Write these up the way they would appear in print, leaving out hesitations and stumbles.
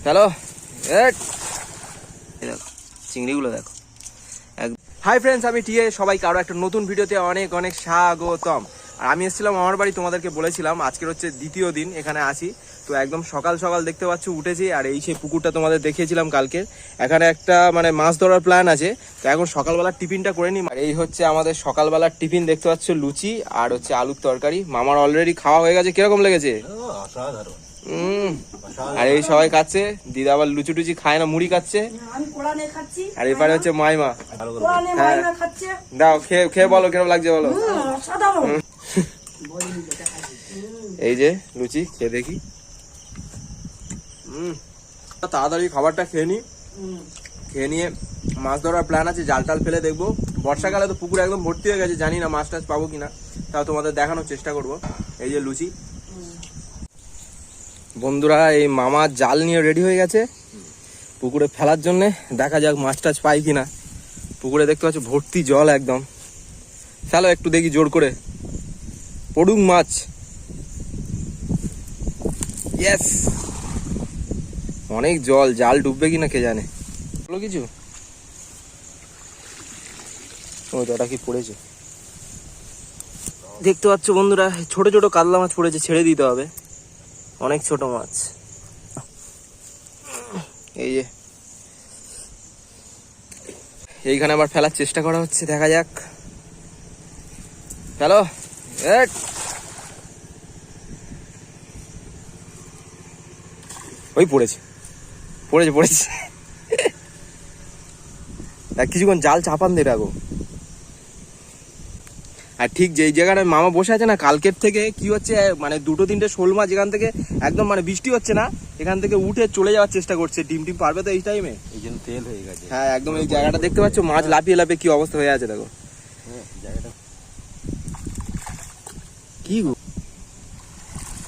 Hello, দেখো চিংড়িগুলো দেখো। হাই ফ্রেন্ডস, আমি টিএ, সবাইকে আরও একটা নতুন ভিডিওতে অনেক অনেক স্বাগতম। আর আমি এসেছিলাম আমার বাড়ি, তোমাদেরকে বলেছিলাম আজকের হচ্ছে দ্বিতীয় দিন এখানে আসি। তো একদম সকাল সকাল দেখতে পাচ্ছ উঠেছি, আর এই সেই পুকুরটা তোমাদের দেখিয়েছিলাম কালকে। এখানে একটা মানে মাছ ধরার প্ল্যান আছে, তো এখন সকালবেলার টিফিনটা করে নিই। আর এই হচ্ছে আমাদের সকালবেলার টিফিন, দেখতে পাচ্ছ লুচি আর হচ্ছে আলুর তরকারি। মামার অলরেডি খাওয়া হয়ে গেছে, কিরকম লেগেছে? আর এই সবাই খাচ্ছে, দিদা আবার লুচি টুচি খায় না, মুড়ি খাচ্ছে। আর এবারে হচ্ছে মাইমা, হ্যাঁ দাও খেয়ে বলো কিরকম লাগছে বলো। এই যে লুচি, খেয়ে দেখি। তাড়াতাড়ি খাবারটা খেয়ে নি, খেয়ে নিয়ে মাছ ধরার প্ল্যান আছে, জাল টাল ফেলে দেখবো। বর্ষাকালে তো পুকুর একদম ভর্তি হয়ে গেছে, জানি না মাছ টাছ পাবো কিনা, তাও তোমাদের দেখানোর চেষ্টা করব। এই যে লুচি। বন্ধুরা, এই মামা জাল নিয়ে রেডি হয়ে গেছে পুকুরে ফেলার জন্য। দেখা যাক মাছ টাছ পাই কিনা। পুকুরে দেখতে পাচ্ছ ভর্তি জল একদম। ফেলো একটু দেখি জোর করে, পড়ুক মাছ। ইয়েস, অনেক জল, জাল ডুববে কিনা কে জানে। বলো কিছু, ওটা কি পড়েছে দেখতে পাচ্ছ বন্ধুরা। ছোট ছোট কাতলা মাছ পড়েছে, ছেড়ে দিতে হবে, অনেক ছোট মাছ। এই যে এইখানে আবার ফেলার চেষ্টা করা হচ্ছে, দেখা যাক। হ্যালো, ওই পড়েছে পড়েছে পড়েছে। কিছুক্ষণ জাল চাপান দিয়ে রাখো। আর ঠিক যেই জায়গাটায় মামা বসে আছে না, কালকের থেকে কি হচ্ছে মানে দুটো তিনটে শোল মাছ এখান থেকে একদম মানে বৃষ্টি হচ্ছে না, এখান থেকে উঠে চলে যাওয়ার চেষ্টা করছে। ডিম টিম পারবে তো এই টাইমে? এই জন্য তেল হয়ে গেছে। হ্যাঁ একদম, এই জায়গাটা দেখতে পাচ্ছ মাছ লাফিয়ে লাফিয়ে কি অবস্থা হয়ে আছে দেখো। জায়গাটা কি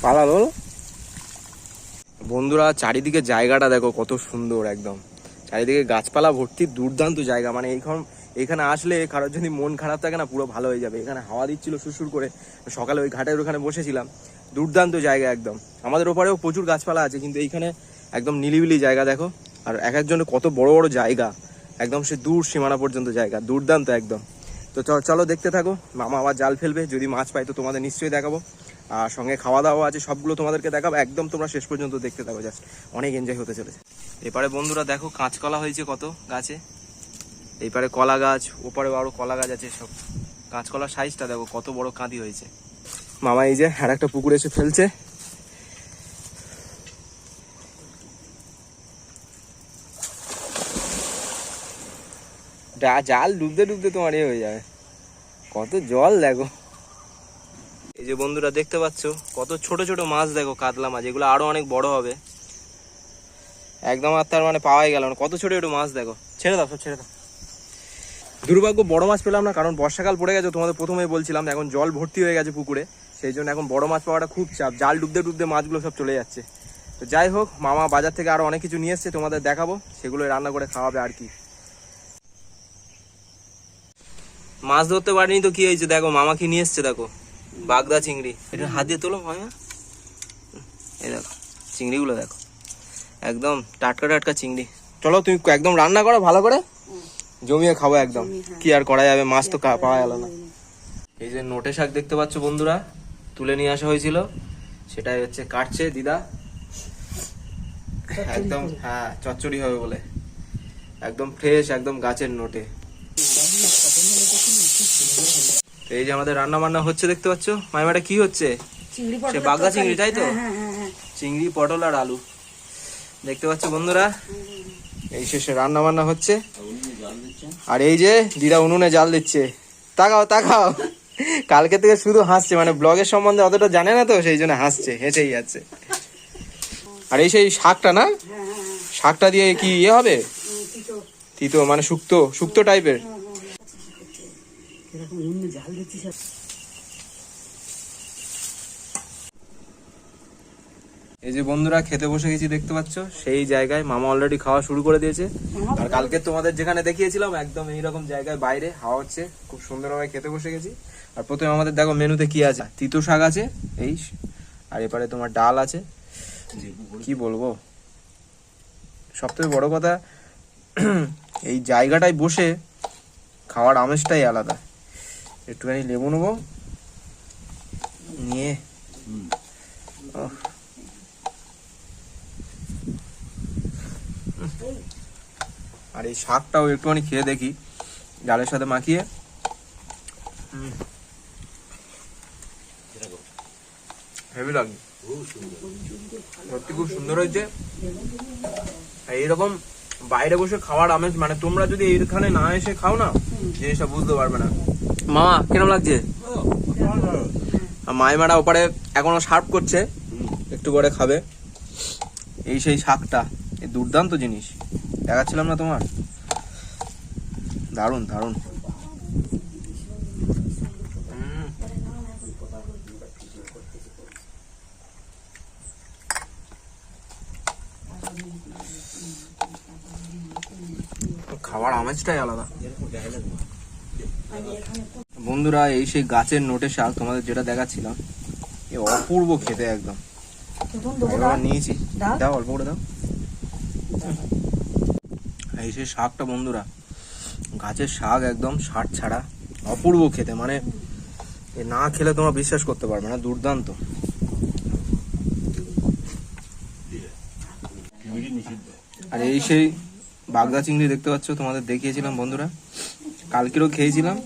পালালো। বন্ধুরা, চারিদিকে জায়গাটা দেখো কত সুন্দর, একদম চারিদিকে গাছপালা ভর্তি, দুর্দান্ত জায়গা। মানে এখানে আসলে কারোর যদি মন খারাপ থাকে না, পুরো ভালো হয়ে যাবে। এখানে হাওয়া দিচ্ছিল সুরসুর করে, সকালে ওই ঘাটের ওখানে বসেছিলাম। দুর্দান্ত জায়গা একদম। আমাদের ওপারেও প্রচুর গাছপালা আছে, কিন্তু এইখানে একদম নিলিবিলি জায়গা দেখো। আর এক একজনের কত বড় বড় জায়গা, একদম সে দূর সীমানা পর্যন্ত জায়গা, দুর্দান্ত একদম। তো চলো দেখতে থাকো। মামা আবার জাল ফেলবে, যদি মাছ পাই তো তোমাদের নিশ্চয়ই দেখাবো। আর সঙ্গে খাওয়া দাওয়া আছে, সবগুলো তোমাদেরকে দেখাবো। একদম তোমরা শেষ পর্যন্ত দেখতে থাকো, জাস্ট অনেক এনজয় হতে চলেছে। এপারে বন্ধুরা দেখো কাঁচকলা হয়েছে কত গাছে, এইপারে কলা গাছ, ওপারে আরো কলা গাছ আছে। সব কাঁচকলার সাইজটা দেখো কত বড় কাঁদি হয়েছে। মামা এই যে আর একটা পুকুরে এসে ফেলছে। জাল ডুবতে ডুবতে তোমার এ হয়ে যাবে, কত জল দেখো। এই যে বন্ধুরা দেখতে পাচ্ছ কত ছোট ছোট মাছ দেখো, কাতলা মাছ, এগুলো আরো অনেক বড় হবে একদম। আর তার মানে পাওয়াই গেল না, কত ছোট ছোট মাছ দেখো। ছেড়ে দাও, সব ছেড়ে দাও। দুর্ভাগ্য বড় মাছ পেলাম না, কারণ বর্ষাকাল পড়ে গেছে, তোমাদের প্রথমেই বলছিলাম। এখন জল ভর্তি হয়ে গেছে পুকুরে, সেই জন্য এখন বড় মাছ পাওয়াটা খুব চাপ। জাল ডুবতে ডুবতে মাছগুলো সব চলে যাচ্ছে। তো যাই হোক, মামা বাজার থেকে আরো অনেক কিছু নিয়ে এসছে, তোমাদের দেখাবো, সেগুলো রান্না করে খাওয়াবে আর কি। মাছ ধরতে পারিনি তো কি হয়েছে, দেখো মামা কি নিয়ে এসছে দেখো, বাগদা চিংড়ি। এটা হাত দিয়ে তোলো হয় না, এই দেখো চিংড়িগুলো দেখো, একদম টাটকা টাটকা চিংড়ি। চলো তুমি একদম রান্না করো ভালো করে, জমিয়ে খাবো একদম। কি আর করা যাবে, মাছ তো পাওয়া গেল না। এই যে নোটে শাক দেখতে পাচ্ছ বন্ধুরা, তুলে নিয়ে আসা হয়েছিল, সেটাই হচ্ছে কাটছে দিদা একদম। হ্যাঁ চচ্চড়ি হবে বলে, একদম ফ্রেশ, একদম গাছের নোটে। এই যে আমাদের রান্না বান্না হচ্ছে দেখতে পাচ্ছ। মাইমাটা কি হচ্ছে? সে বাগদা চিংড়ি, তাই তো? চিংড়ি, পটল আর আলু দেখতে পাচ্ছ বন্ধুরা। এই শেষে রান্না বান্না হচ্ছে, আর এই যে দিদা উনুনে জাল দিচ্ছে। তাকাও তাকাও, কালকে থেকে শুধু হাসছে, মানে ব্লগের সম্বন্ধে অতটা জানে না তো, সেই জন্য হাসছে, হেসেই যাচ্ছে। আর এই সেই শাকটা না, শাকটা দিয়ে কি ইয়ে হবে, তিতো মানে শুক্তো শুক্তো টাইপের। এই যে বন্ধুরা খেতে বসে গেছি দেখতে পাচ্ছ, সেই জায়গায় মামা অলরেডি খাওয়া শুরু করে দিয়েছে। আর কালকে তোমাদের যেখানে দেখিয়েছিলাম একদম এইরকম জায়গায় বাইরে হাওয়া হচ্ছে, খুব সুন্দরভাবে খেতে বসে গেছি। আর প্রথমে আমাদের দেখো মেনুতে কি আছে, তিতো শাক আছে এই, আর এপারে তোমার ডাল আছে, কি বলবো সবথেকে বড় কথা এই জায়গাটায় বসে খাওয়ার আমেজটাই আলাদা। একটুখানি লেবু নেবো, নিয়ে আর এই শাকটাও একটুখানি খেয়ে দেখি ডালের সাথে মাখিয়ে। হেভি লাগে, সত্যি খুব সুন্দর হয়েছে। এইরকম বাইরে বসে খাওয়ার আমেজ মানে তোমরা যদি এইখানে না এসে খাও না জিনিসটা বুঝতে পারবে না। মামা কিরম লাগছে? মাইমারা ওপারে এখনো সার্ভ করছে, একটু করে খাবে। এই সেই শাকটা, এই দুর্দান্ত জিনিস দেখাচ্ছিলাম না তোমার, দারুণ দারুণ। খাওয়ার আমেজটাই আলাদা। বন্ধুরা এই সেই গাছের নোটে শাক তোমাদের যেটা দেখাচ্ছিলাম, এ অপূর্ব খেতে একদম। নিয়েছি, দাও অল্প করে দাও। এই সেই শাকটা বন্ধুরা, গাছের শাক একদম শাক ছাড়া, অপূর্ব খেতে, মানে এ না খেলে তোমরা বিশ্বাস করতে পারবে না, দুর্দান্ত। আর এই সেই বাগদা চিংড়ি দেখতে পাচ্ছ, তোমাদের দেখিয়েছিলাম বন্ধুরা, কালকেরও খেয়েছিলাম।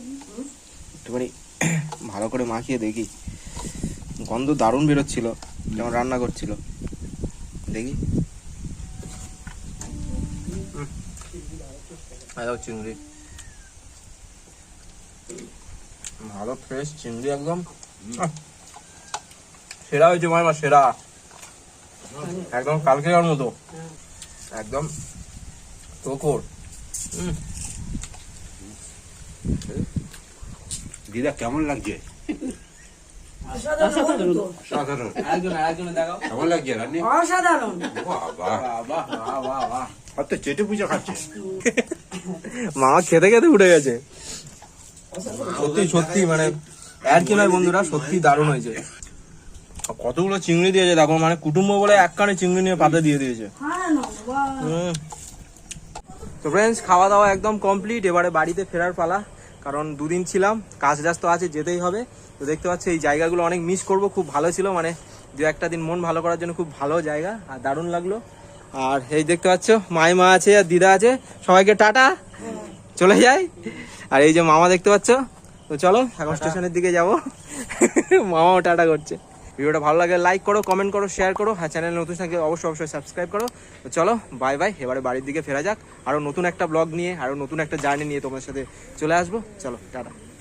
একটুখানি ভালো করে মাখিয়ে দেখি, গন্ধ দারুণ বেরোচ্ছিল যেমন রান্না করছিল। দেখি চিংড়ি, ভালো ফ্রেশ চিংড়ি একদম সেরা হয়েছে মাইমা, সেরা একদম কালকের মতো একদম তোকর। দিদা কেমন লাগছে? কেমন লাগছে রান্নি? অসাধারণ। চেটে পুজো খাচ্ছে মামা খেতে খেতে উঠে গেছে। সত্যি সত্যি মানে আর কি নয় বন্ধুরা, সত্যি দারুণ হয়েছে। কতগুলো চিংড়ি দিয়েছে দেখো, মানে কুটুম্ব বলে এক কানে চিংড়ি নিয়ে পাতে দিয়ে দিয়েছে। তো ফ্রেন্ডস, খাওয়া দাওয়া একদম কমপ্লিট, এবারে বাড়িতে ফেরার পালা। কারণ দুদিন ছিলাম, কাজ টাজ তো আছে, যেতেই হবে। তো দেখতে পাচ্ছি এই জায়গাগুলো অনেক মিস করব, খুব ভালো ছিল, মানে দু একটা দিন মন ভালো করার জন্য খুব ভালো জায়গা, আর দারুণ লাগলো। আর এই দেখতে পাচ্ছ মাইমা আছে আর দিদা আছে, সবাইকে টাটা, চলে যাই। আর এই যে মামা দেখতে পাচ্ছ, তো চলো এখন স্টেশনের দিকে যাবো। মামাও টাটা করছে। ভিডিওটা ভালো লাগে লাইক করো, কমেন্ট করো, শেয়ার করো, আর চ্যানেল নতুন থাকলে অবশ্যই সাবস্ক্রাইব করো। তো চলো বাই বাই, এবারে বাড়ির দিকে ফেরা যাক। আরও নতুন একটা ব্লগ নিয়ে, আরও নতুন একটা জার্নি নিয়ে তোমার সাথে চলে আসবো। চলো টাটা।